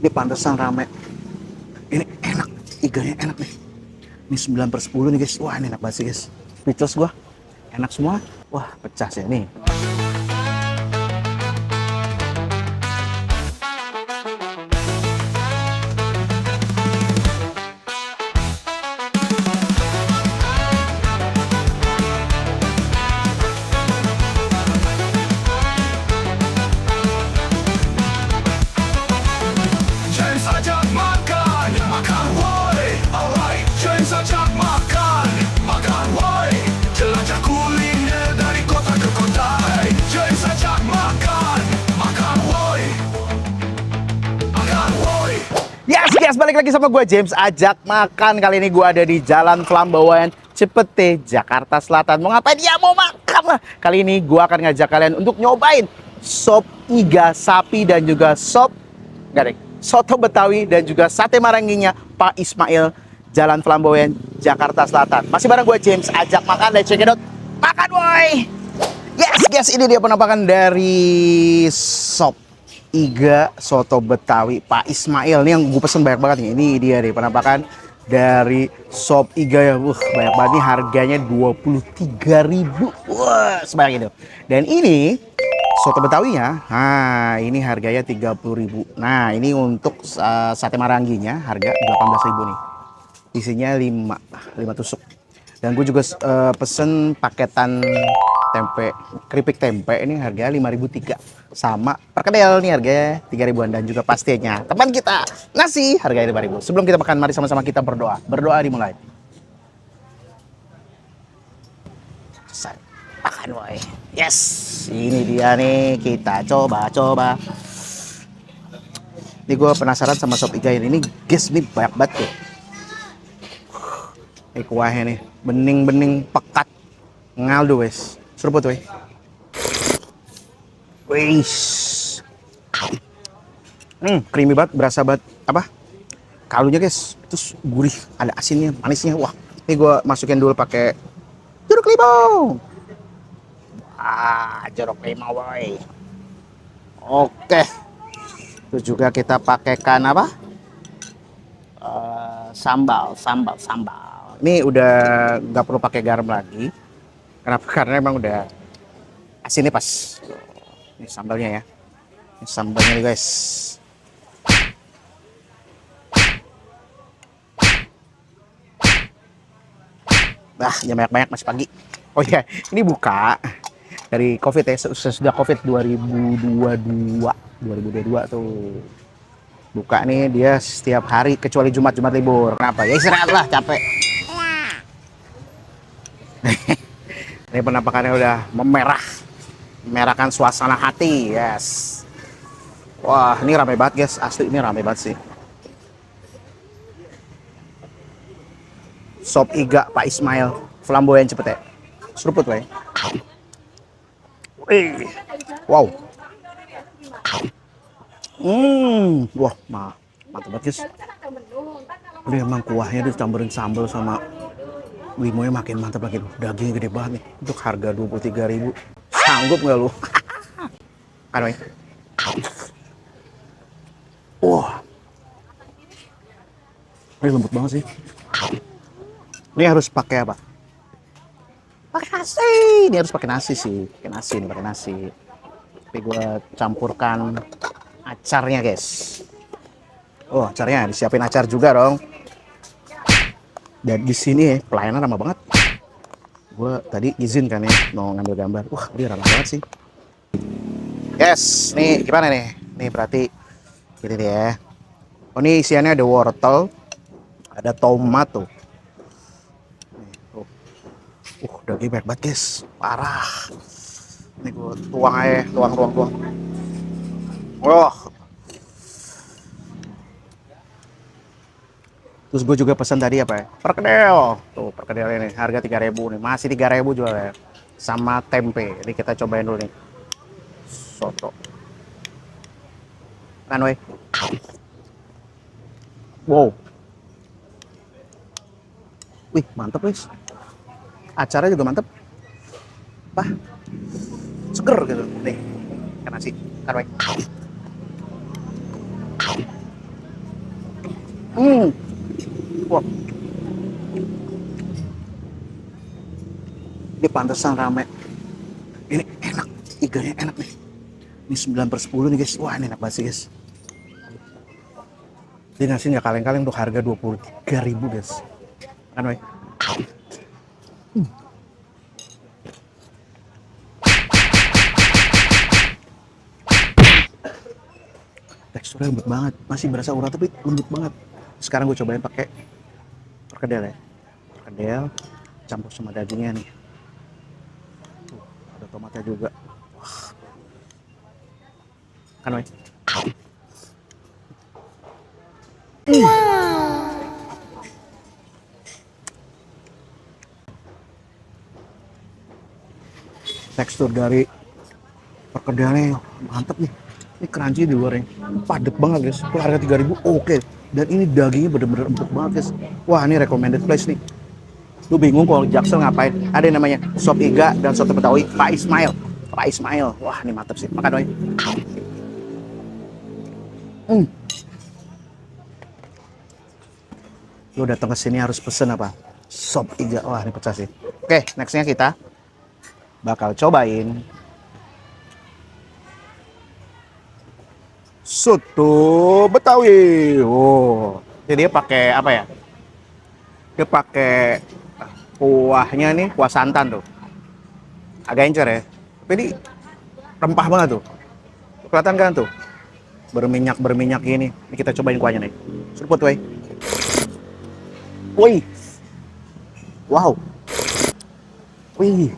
Ini pantesan rame. Ini enak, iganya enak nih. Ini 9/10 nih guys. Wah ini enak banget sih guys. Speechless gua. Enak semua. Wah pecah sih nih. Yes, balik lagi sama gue James ajak makan. Kali ini gue ada di Jalan Flamboyan Cipete, Jakarta Selatan. Mau ngapain? Ya mau makan lah. Kali ini gue akan ngajak kalian untuk nyobain Sop Iga sapi dan juga Soto Betawi dan juga sate maranginya Pak Ismail, Jalan Flamboyan Jakarta Selatan. Masih bareng gue James ajak makan. Let's check it out. Makan boy. Yes guys, ini dia penampakan dari Sop Iga Soto Betawi Pak Ismail. Ini yang gue pesen banyak banget nih. Ini dia nih penampakan dari Sop Iga ya. Banyak banget nih, harganya 23.000. Wah, sebanyak itu. Dan ini Soto Betawinya, nah ini harganya 30.000. Nah, ini untuk sate maranginya harga 18.000 nih. Isinya 5 tusuk. Dan gue juga pesen paketan tempe, keripik tempe ini harganya 5.003. Sama perkedel nih harganya 3.000-an dan juga pastinya teman kita nasi harganya 5.000. Sebelum kita makan, mari sama-sama kita berdoa. Berdoa dimulai. Selesai. Makan woy. Yes, ini dia nih, kita coba. Ini gue penasaran sama Sop Iga ini guys, ini banyak banget tuh. Ini kuahnya nih, bening-bening pekat ngaldo wes. Seruput weh. Wih, creamy banget, berasa banget apa? Kaldunya guys, terus gurih, ada asinnya, manisnya. Wah, ini gue masukin dulu pakai jeruk limau. Wah, jeruk limau boy. Oke, terus juga kita pakaikan apa? Sambal. Ini udah nggak perlu pakai garam lagi. Kenapa? Karena emang udah asinnya pas. Ini sambalnya ya. Ini sambalnya nih guys. Bah, jam banyak-banyak masih pagi. Oh iya, ini buka dari COVID ya. Sudah COVID 2022 tuh. Buka nih dia setiap hari kecuali Jumat libur. Kenapa? Ya istirahat lah, capek. Ini penampakannya udah memerahkan suasana hati. Yes. Wah, ini rame banget guys, asli ini rame banget sih. Sop Iga Pak Ismail, Flamboyan Cipete. Seruput weh. Wow. Wah, mantap banget guys. Ini emang kuahnya dicampurin sambal sama limonya makin mantap lagi. Dagingnya gede banget nih. Untuk harga 23.000. Sanggup nggak lu? Kan weh. Wah. Ini lembut banget sih. Ini harus pakai apa? Pakai nasi. Ini harus pakai nasi sih. Pakai nasi. Tapi gue campurkan acarnya guys. Oh, acarnya disiapin acar juga dong. Dan di sini pelayanan ramah banget. Gue tadi izin kan ya mau ngambil gambar. Wah, dia ramah banget sih. Yes, nih gimana nih? Nih berarti ini dia. Oh, ini isiannya ada wortel, ada tomat tuh. Daging banyak banget guys, parah. Ini gue tuang aja, tuang. Wah. Terus gue juga pesan tadi apa ya? Perkedel. Tuh, perkedel ini harga 3.000 nih. Masih 3.000 jual ya. Sama tempe. Ini kita cobain dulu nih. Soto. Kan weh. Wow. Wih, mantep weh. Acaranya juga mantep. Apa? Seger gitu. Nih, kan nasi. Kan weh. Hmm. Wah, ini pantesan rame. Ini enak, iganya enak nih. Ini 9/10 nih guys. Wah, ini enak banget sih guys. Ini nasi nggak kaleng-kaleng untuk harga 23.000 guys. Kan, weh? Teksturnya lembut banget, masih berasa urat tapi lembut banget. Sekarang gue cobain pakai perkedel ya. Perkedel campur sama dagingnya nih. Tuh, ada tomatnya juga. Kan, weh? Tekstur dari perkedelnya mantep nih. Ini crunchy di luarnya, padet banget guys. Itu harga 3.000 oke. Dan ini dagingnya bener-bener empuk banget guys. Wah, ini recommended place nih. Lu bingung kalau Jaksel ngapain? Ada yang namanya Sop Iga dan Soto Betawi Pak Ismail. Pak Ismail. Wah, ini mantep sih. Makan doi. Hmm. Lu datang ke sini harus pesen apa? Sop Iga. Wah, ini pecah sih. Oke, nextnya kita bakal cobain Soto Betawi. Oh, jadi dia pakai apa ya? Dia pakai kuahnya nih, kuah santan tuh. Agak encer ya. Tapi ini rempah banget tuh. Kelihatan kan tuh? Berminyak gini. Ini kita cobain kuahnya nih. Seruput, woi. Woi. Wow. Wih.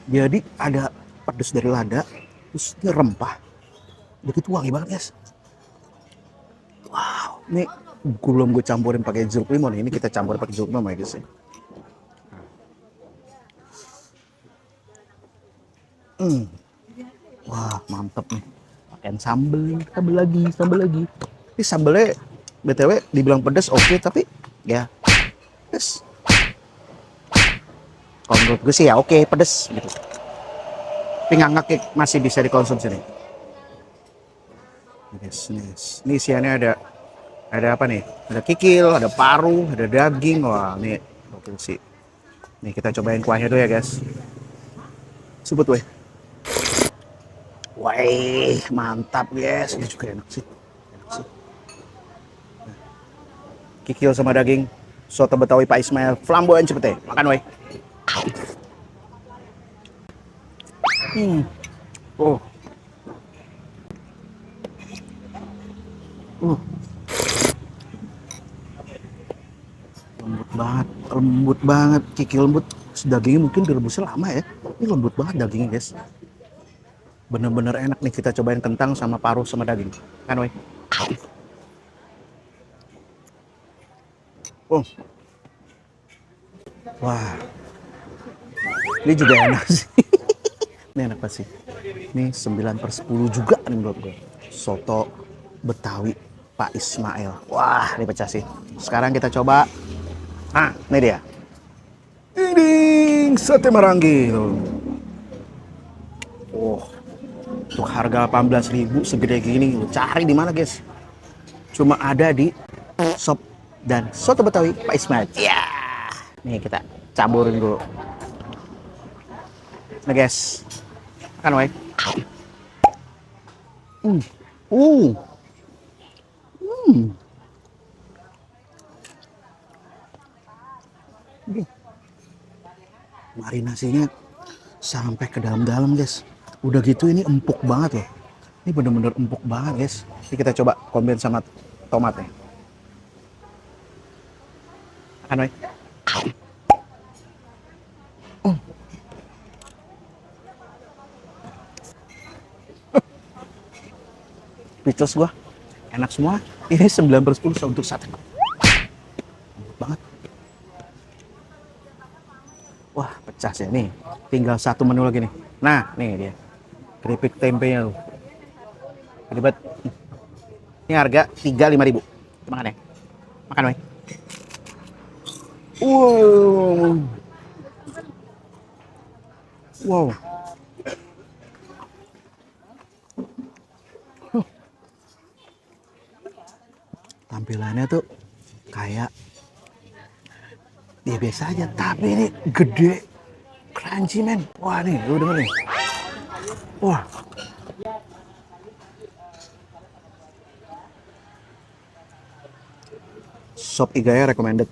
Jadi ada pedes dari lada, terus ini rempah. Udah gitu wangi banget, guys. Wow. Ini belum gue campurin pakai jeruk limau nih. Ini kita campurin pakai jeruk limau ya, guys. Wah, mantep nih. Pakai sambel lagi, sambel lagi. Ini sambelnya BTW dibilang pedas oke, tapi ya pedas. Kalau menurut gue sih ya oke, pedas gitu. Tapi nggak masih bisa dikonsumsi nih. Yes, yes. Ini isiannya ada apa nih? Ada kikil, ada paru, ada daging. Wah, ini oke sih. Nih kita cobain kuahnya dulu ya, guys. Sebut weh. Wah, mantap, guys. Ini juga enak sih. Enak sih. Kikil sama daging, soto Betawi Pak Ismail, flamboyan Cipete. Makan weh. Oh. Uh. Lembut banget, kikil lembut. Dagingnya mungkin direbusnya lama ya. Ini lembut banget dagingnya, guys. Bener-bener enak nih, kita cobain kentang sama paruh sama daging. Kan, weh. Oh. Wah. Ini juga enak sih. Ini enak pasti. Ini 9/10 juga nih menurut gue. Soto Betawi Pak Ismail. Wah, ini pecah sih. Sekarang kita coba. Nah, ini dia. Ini sate marangi. Oh, untuk harga 18.000 segede gini, lu cari di mana, guys? Cuma ada di Sop dan Soto Betawi Pak Ismail. Ya, nih kita caburin dulu. Nah, guys, makan, woi. Hmm. Uh. Hmm. Marinasinya sampai ke dalam-dalam, guys. Udah gitu ini empuk banget loh. Ini bener-bener empuk banget, guys. Ini kita coba kombin sama tomatnya. Makan, woi. Picos gua. Enak semua. Ini 9/10 untuk sate. Empuk banget. Wah, pecah sih nih. Tinggal satu menu lagi nih. Nah, nih dia. Keripik tempenya tuh. Ribet. Ini harga 35.000. Makan ya. Makan, woi. Wow. Wow. Tampilannya tuh kayak ya biasa aja, tapi ini gede, crunchy men. Wah nih, lu denger nih. Wah. Sop Iga ya recommended.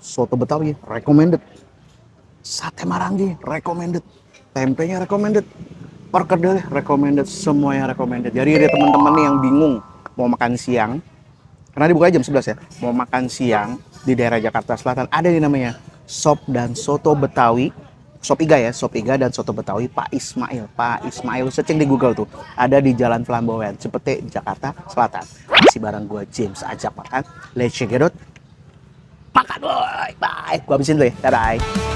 Soto Betawi recommended. Sate Marangi recommended. Tempenya recommended. Perkedel recommended, semuanya recommended. Jadi ada teman-teman nih yang bingung mau makan siang, karena dibuka jam 11 ya. Mau makan siang di daerah Jakarta Selatan, ada yang namanya Sop dan Soto Betawi. Sop Iga ya, Sop Iga dan Soto Betawi Pak Ismail. Pak Ismail, searching di Google tuh. Ada di Jalan Flamboyan, Cipete, Jakarta Selatan. Masih bareng gue James, ajak makan. Let's check it out. Makan boy, bye. Gue habisin dulu ya, bye-bye.